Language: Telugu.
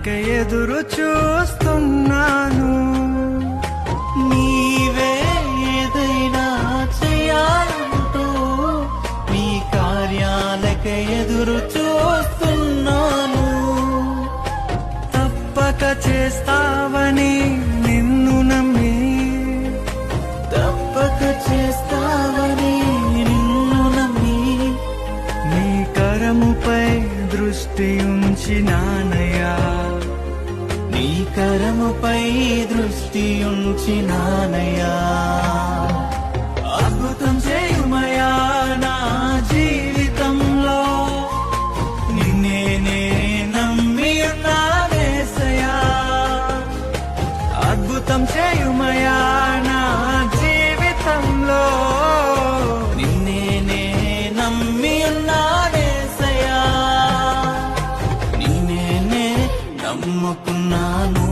కార్యాలకై ఎదురు చూస్తున్నాను. నీవే ఏదైనా చేయాలంటూ నీ కార్యాలకై ఎదురు చూస్తున్నాను. తప్పక చేస్తావని నిన్ను నమ్మి, తప్పక చేస్తావని నిన్ను నమ్మి, నీ కరముపై దృష్టి ఉంచినానయ్యా, నీ కరముపై దృష్టి ఉంచినానయ్యా. అద్భుతం చేయుమయా నా జీవితంలో, నిన్నే నే నమ్మి ఉన్నానేసయ్యా. అద్భుతం చేయుమయా నా జీవితంలో, నిన్నే నే నమ్మి ఉన్నానేసయ్యా. నిన్నే నే నమ్ముకున్నాను.